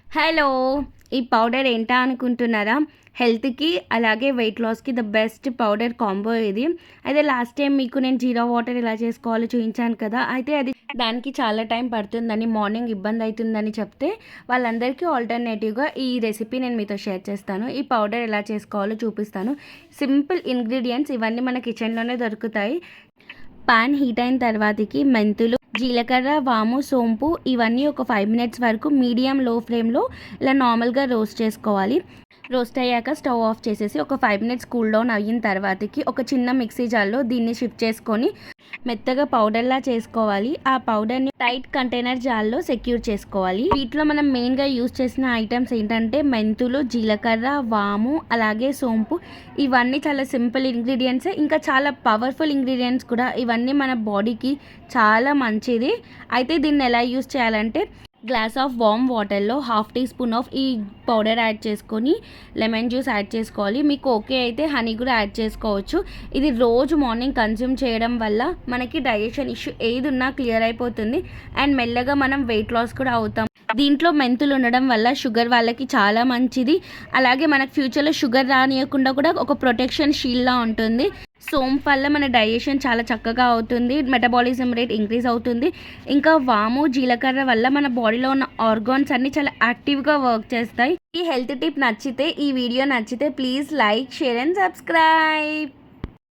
Hello! ఈ powder ఏంటా అనుకుంటున్నారా? హెల్త్‌కి అలాగే వెయిట్ లాస్‌కి ద బెస్ట్ పౌడర్ కాంబో ఇది. అయితే లాస్ట్ టైం మీకు నేను జీరా వాటర్ ఎలా చేసుకోవాలో చూయించాను కదా! అయితే అది దానికి చాలా టైం పడుతుందని, మార్నింగ్ ఇబ్బందయితుందని చెప్తే వాళ్ళందరికీ ఆల్టర్‌నేటివ్‌గా ఈ రెసిపీ నేను మీతో షేర్ చేస్తాను. ఈ పౌడర్ ఎలా చేసుకోవాలో చూపిస్తాను. సింపుల్ ఇంగ్రీడియెంట్స్ ఇవన్నీ మన కిచెన్‌లోనే దొరుకుతాయి. పాన్ హీట్ అయిన తర్వాతకి మెంతులు, జీలకర్ర, వాము, సోంపు ఇవన్నీ ఒక 5 మినిట్స్ వరకు మీడియం లో ఫ్లేమ్‌లో ఇలా నార్మల్‌గా రోస్ట్ చేసుకోవాలి. రోస్ట్ అయ్యాక స్టవ్ ఆఫ్ చేసేసి ఒక 5 మినిట్స్ కూల్ డౌన్ అయిన తర్వాతకి ఒక చిన్న మిక్సీ జార్‌లో దీన్ని షిఫ్ట్ చేసుకొని మెత్తగా పౌడర్‌లా చేసుకోవాలి. ఆ పౌడర్‌ని టైట్ కంటైనర్ జార్‌లో సెక్యూర్ చేసుకోవాలి. వీటిలో మనం మెయిన్‌గా యూజ్ చేసిన ఐటమ్స్ ఏంటంటే మెంతులు, జీలకర్ర, వాము, అలాగే సోంపు. ఇవన్నీ చాలా సింపుల్ ఇంగ్రీడియెంట్సే. ఇంకా చాలా పవర్‌ఫుల్ ఇంగ్రీడియెంట్స్ కూడా. ఇవన్నీ మన బాడీకి చాలా మంచిది. అయితే దీన్ని ఎలా యూజ్ చేయాలంటే గ్లాస్ ఆఫ్ వార్మ్ వాటర్‌లో హాఫ్ టీ స్పూన్ ఆఫ్ ఈ పౌడర్ యాడ్ చేసుకొని లెమన్ జ్యూస్ యాడ్ చేసుకోవాలి. మీకు ఓకే అయితే హనీ కూడా యాడ్ చేసుకోవచ్చు. ఇది రోజు మార్నింగ్ కన్జ్యూమ్ చేయడం వల్ల మనకి డైజెషన్ ఇష్యూ ఏదున్నా క్లియర్ అయిపోతుంది. అండ్ మెల్లగా మనం వెయిట్ లాస్ కూడా అవుతాం. దీంట్లో మెంతులు ఉండడం వల్ల షుగర్ వాళ్ళకి చాలా మంచిది. అలాగే మనకు ఫ్యూచర్‌లో షుగర్ రానీయకుండా కూడా ఒక ప్రొటెక్షన్ షీల్డ్‌లా ఉంటుంది. సోంపు వల్ల మన డైజెషన్ చాలా చక్కగా అవుతుంది. మెటబాలిజం రేట్ ఇంక్రీజ్ అవుతుంది. ఇంకా వాము, జీలకర్ర వల్ల మన బాడీలో ఉన్న ఆర్గాన్స్ అన్నీ చాలా యాక్టివ్‌గా వర్క్ చేస్తాయి. ఈ హెల్త్ టిప్ నచ్చితే, ఈ వీడియో నచ్చితే please like, share and subscribe.